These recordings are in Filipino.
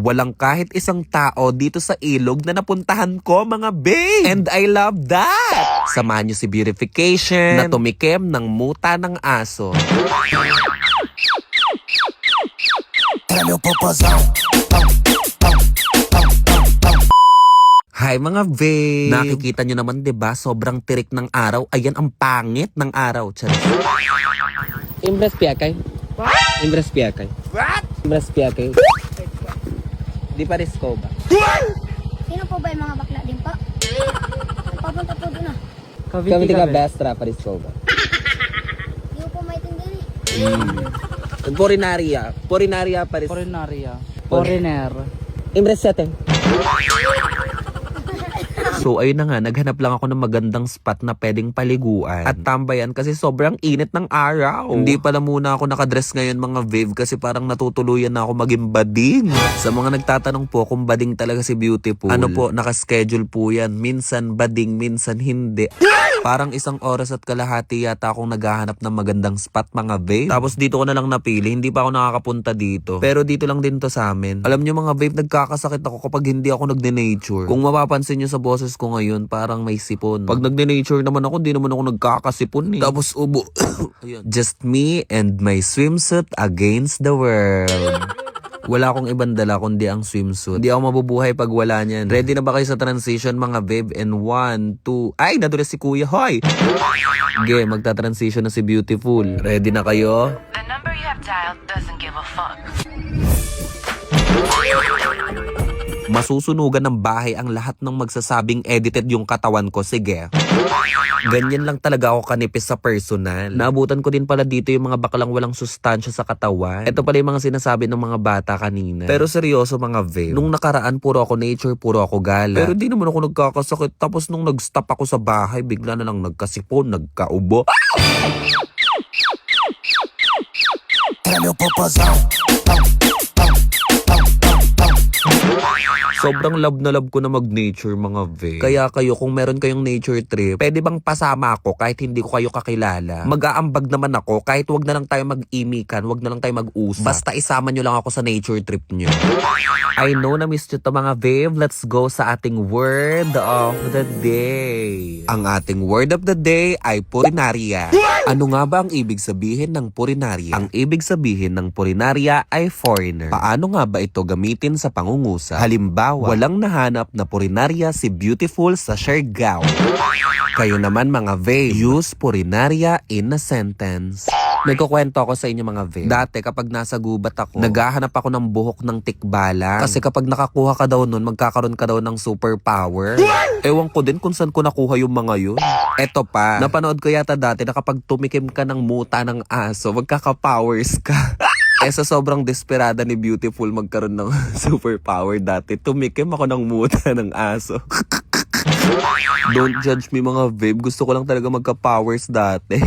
Walang kahit isang tao dito sa ilog na napuntahan ko, mga babe. And I love that. Samahan nyo si Beautification na tumikim ng muta ng aso. Era meu popozão. Hi mga babe! Nakikita nyo naman 'di ba? Sobrang tirik ng araw. Ayan ang pangit ng araw. Charis. Imbres piyakay. What? Imbres piyakay. What? Imbres piyakay. Di pa risko ba? Sino po ba yung mga bakla din po? Papunta po doon ah. Kami tiga bestra pa risko ba? Hindi ko po maintindihan eh. Porinaria. Porinaria pa risko. Porinaria. Foreigner. Imbres setting. So ayun na nga, naghanap lang ako ng magandang spot na pwedeng paliguan at tambayan kasi sobrang init ng araw. Hindi pala muna ako nakadress ngayon mga babe kasi parang natutuluyan na ako maging bading. Sa mga nagtatanong po kung bading talaga si Beautiful, ano po, nakaschedule po yan. Minsan bading, minsan hindi. Parang 1 oras at kalahati yata akong naghahanap ng magandang spot mga babe. Tapos dito ko na lang napili, hindi pa ako nakakapunta dito. Pero dito lang din to sa amin. Alam nyo mga babe, nagkakasakit ako kapag hindi ako nagne-nature. Kung mapapansin nyo sa boses ko ngayon, parang may sipon. Pag nagne-nature naman ako, hindi naman ako nagkakasipon eh. Tapos ubo. Just me and my swimsuit against the world. Wala akong ibang dala kundi ang swimsuit. Hindi ako mabubuhay pag wala niyan. Ready na ba kayo sa transition mga babe? And 1, 2... Ay, nadulas si kuya. Hoy! Okay, magta-transition na si Beautiful. Ready na kayo? The number you have dialed doesn't give a fuck. Masusunugan ng bahay ang lahat ng magsasabing edited yung katawan ko. Sige. Ganyan lang talaga ako kanipis sa personal. Naabutan ko din pala dito yung mga baklang walang sustansya sa katawan. Ito pala yung mga sinasabi ng mga bata kanina. Pero seryoso mga babe, nung nakaraan puro ako nature, puro ako gala. Pero di naman ako nagkakasakit. Tapos nung nag-stop ako sa bahay, bigla na lang nagkasipon, nagkaubo. Era meu popozão. Sobrang love na love ko na mag-nature mga ve. Kaya kayo kung meron kayong nature trip, pwede bang pasama ako kahit hindi ko kayo kakilala? Mag-aambag naman ako kahit wag na lang tayo mag-imikan, wag na lang tayo mag-usap. Basta isama nyo lang ako sa nature trip nyo. I know na miss nyo to mga babe. Let's go sa ating word of the day. Ang ating word of the day ay purinaria. Ano nga ba ang ibig sabihin ng purinaria? Ang ibig sabihin ng purinaria ay foreigner. Paano nga ba ito gamitin sa pangungusap? Halimbawa, walang nahanap na purinaria si Beautiful sa Siargao. Kayo naman mga babe, use purinaria in a sentence. Nagkukwento ako sa inyo mga babe. Dati kapag nasa gubat ako, naghahanap ako ng buhok ng tikbalang. Kasi kapag nakakuha ka daw nun, magkakaroon ka daw ng superpower. Ewan ko din kung saan ko nakuha yung mga yun. Eto pa, napanood ko yata dati na kapag tumikim ka ng muta ng aso, magkaka-powers ka. Sa sobrang desperada ni Beautiful magkaroon ng superpower dati, tumikim ako ng muta ng aso. Don't judge me mga babe, gusto ko lang talaga magka-powers dati.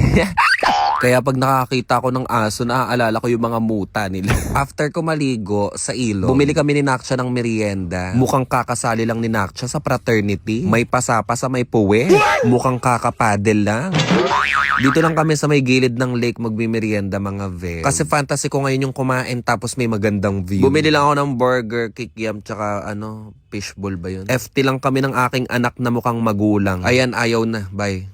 Kaya pag nakakita ko ng aso, naaalala ko yung mga muta nila. After ko maligo sa ilog, bumili kami ni Naksha ng merienda. Mukhang kakasali lang ni Naksha sa fraternity. May pasapa sa may puwe. Mukhang kakapadel lang. Dito lang kami sa may gilid ng lake magmimerienda mga ve. Kasi fantasy ko ngayon yung kumain tapos may magandang view. Bumili lang ako ng burger, kikiam, tsaka fishball ba yun? FT lang kami ng aking anak na mukhang magulang. Ayan, ayaw na. Bye.